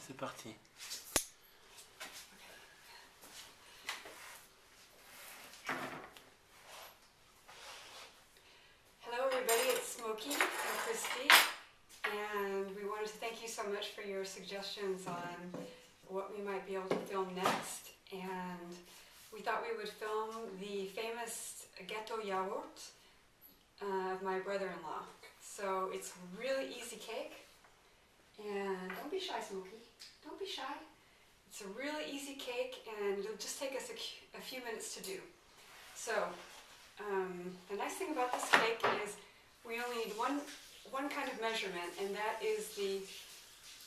C'est parti. Hello everybody, it's Smokey and Christy, and we wanted to thank you so much for your suggestions on what we might be able to film next. And we thought we would film the famous gateau yaourt of my brother-in-law. So it's a really easy cake, and don't be shy, Smokey, don't be shy. It's a really easy cake, and it'll just take us a few minutes to do. So the nice thing about this cake is we only need one kind of measurement, and that is the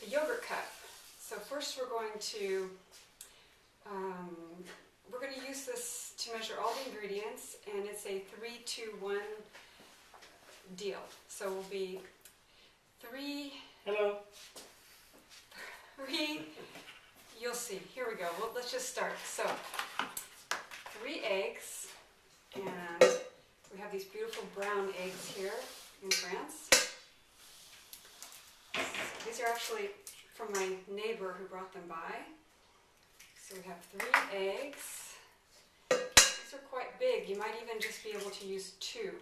yogurt cup. So first we're going to use this to measure all the ingredients, and it's a 3-2-1 deal. So we'll be Hello. You'll see. Here we go. Well, let's just start. So 3 eggs, and we have these beautiful brown eggs here in France. These are actually from my neighbor who brought them by. So we have 3 eggs. These are quite big. You might even just be able to use 2.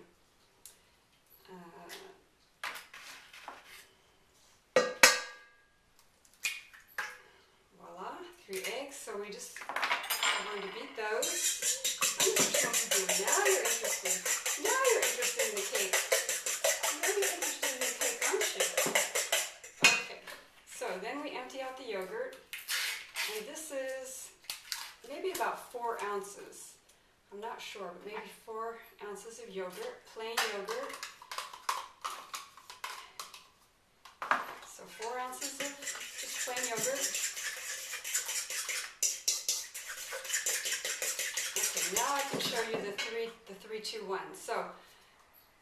Voila, 3 eggs. So we just are going to beat those. Now you're interested. Now you're interested in the cake. You're really interested in the cake, aren't you? Okay. So then we empty out the yogurt, and this is maybe about 4 ounces. I'm not sure, but maybe 4 ounces of yogurt, plain yogurt. So 4 ounces of just plain yogurt. Okay, now I can show you the 3-2-1. So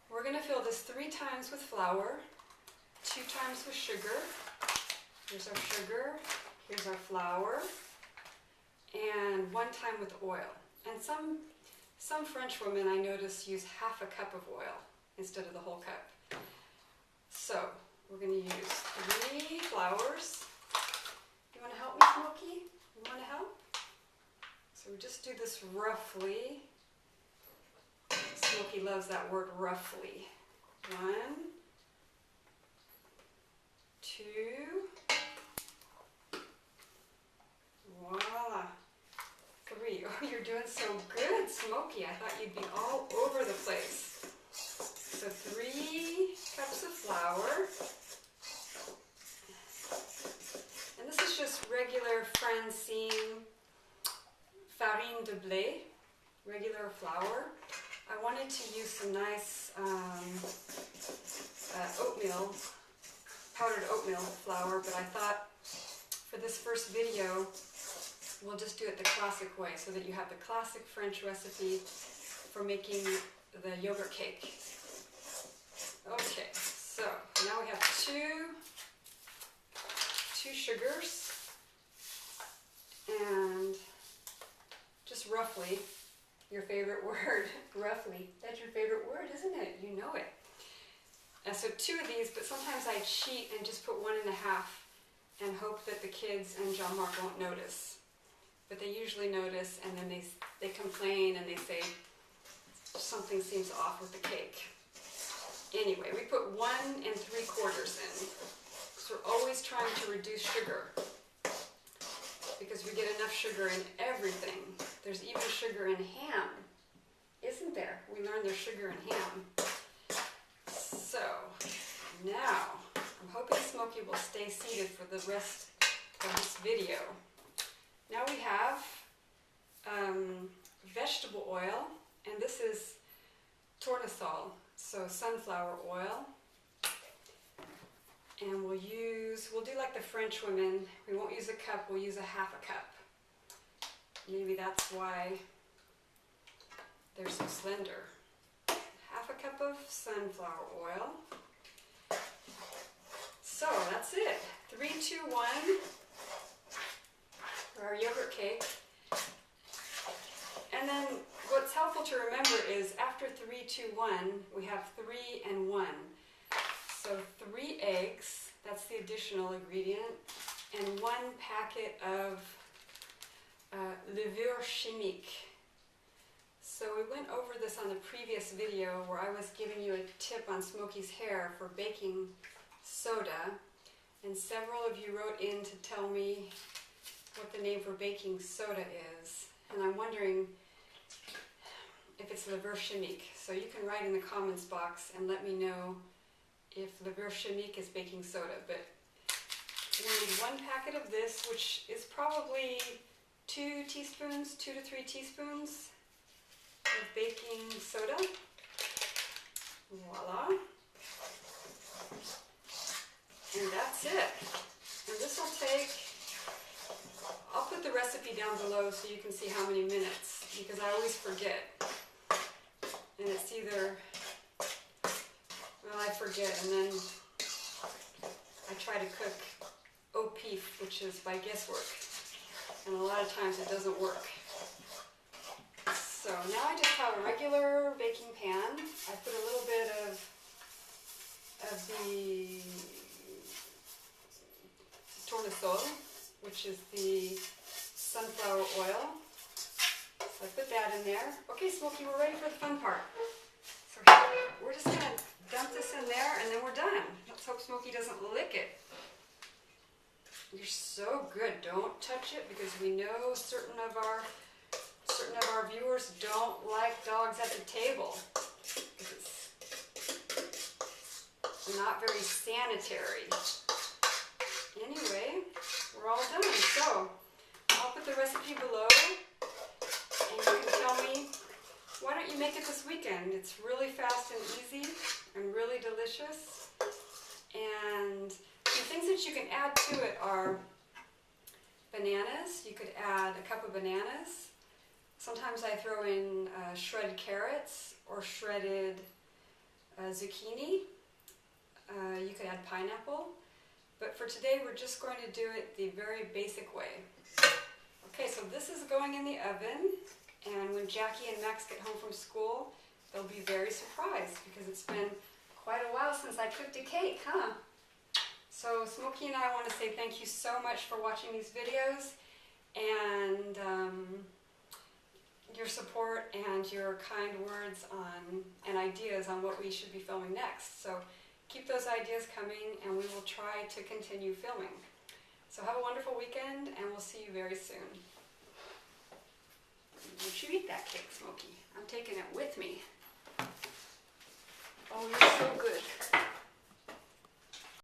we're going to fill this 3 times with flour, 2 times with sugar. Here's our sugar, here's our flour, and 1 time with oil. And some French women I notice use half a cup of oil instead of the whole cup. So we're going to use 3 flours. You want to help me, Smokey? You want to help? So we just do this roughly. Smokey loves that word, roughly. 1, 2, voila, 3. Oh, you're doing so good, Smokey. I thought you'd be all over the place. So 3 cups of flour. And this is just regular Francine farine de blé, regular flour. I wanted to use some nice oatmeal, powdered oatmeal flour, but I thought for this first video, we'll just do it the classic way so that you have the classic French recipe for making the yogurt cake. Okay, so now we have two sugars, and just roughly, your favorite word, roughly, that's your favorite word, isn't it? You know it. So 2 of these, but sometimes I cheat and just put 1 1/2 and hope that the kids and Jean-Marc won't notice. But they usually notice, and then they complain and they say something seems off with the cake. Anyway, we put 1 3/4 in. So we're always trying to reduce sugar, because we get enough sugar in everything. There's even sugar in ham, isn't there? We learned there's sugar in ham. So now, I'm hoping Smokey will stay seated for the rest of this video. Now we have vegetable oil, and this is tournesol, so sunflower oil. And we'll do like the French women. We won't use a cup, we'll use a 1/2 cup. Maybe that's why they're so slender. 1/2 cup of sunflower oil. So that's it. 3-2-1 for our yogurt cake. And then what's helpful to remember is after 3-2-1, we have 3 and 1. So 3 eggs, that's the additional ingredient, and 1 packet of levure chimique. So we went over this on the previous video where I was giving you a tip on Smokey's hair for baking soda, and several of you wrote in to tell me what the name for baking soda is, and I'm wondering if it's levure chimique. So you can write in the comments box and let me know if levure chimique is baking soda. But we need 1 packet of this, which is probably 2 to 3 teaspoons of baking soda. Voila. And that's it. And this will take, I'll put the recipe down below so you can see how many minutes, because I always forget. And it's either, well, I forget, and then I try to cook au pif, which is by guesswork. And a lot of times it doesn't work. So now I just have a regular baking pan. I put a little bit of the tournesol, which is the sunflower oil. So I put that in there. Okay, Smokey, we're ready for the fun part. So we're just gonna dump this in there and then we're done. Let's hope Smokey doesn't lick it. You're so good. Don't touch it, because we know certain of our viewers don't like dogs at the table. It's not very sanitary. Anyway, we're all done. So I'll put the recipe below, and you can tell me, why don't you make it this weekend? It's really fast and easy and really delicious. And the things that you can add to it are bananas. You could add a cup of bananas. Sometimes I throw in shredded carrots or shredded zucchini. You could add pineapple. But for today, we're just going to do it the very basic way. Okay, so this is going in the oven. And when Jackie and Max get home from school, they'll be very surprised, because it's been quite a while since I cooked a cake, huh? So Smokey and I want to say thank you so much for watching these videos, and your support and your kind words on and ideas on what we should be filming next. So keep those ideas coming, and we will try to continue filming. So have a wonderful weekend, and we'll see you very soon. Would you eat that cake, Smokey? I'm taking it with me. Oh, you're so good.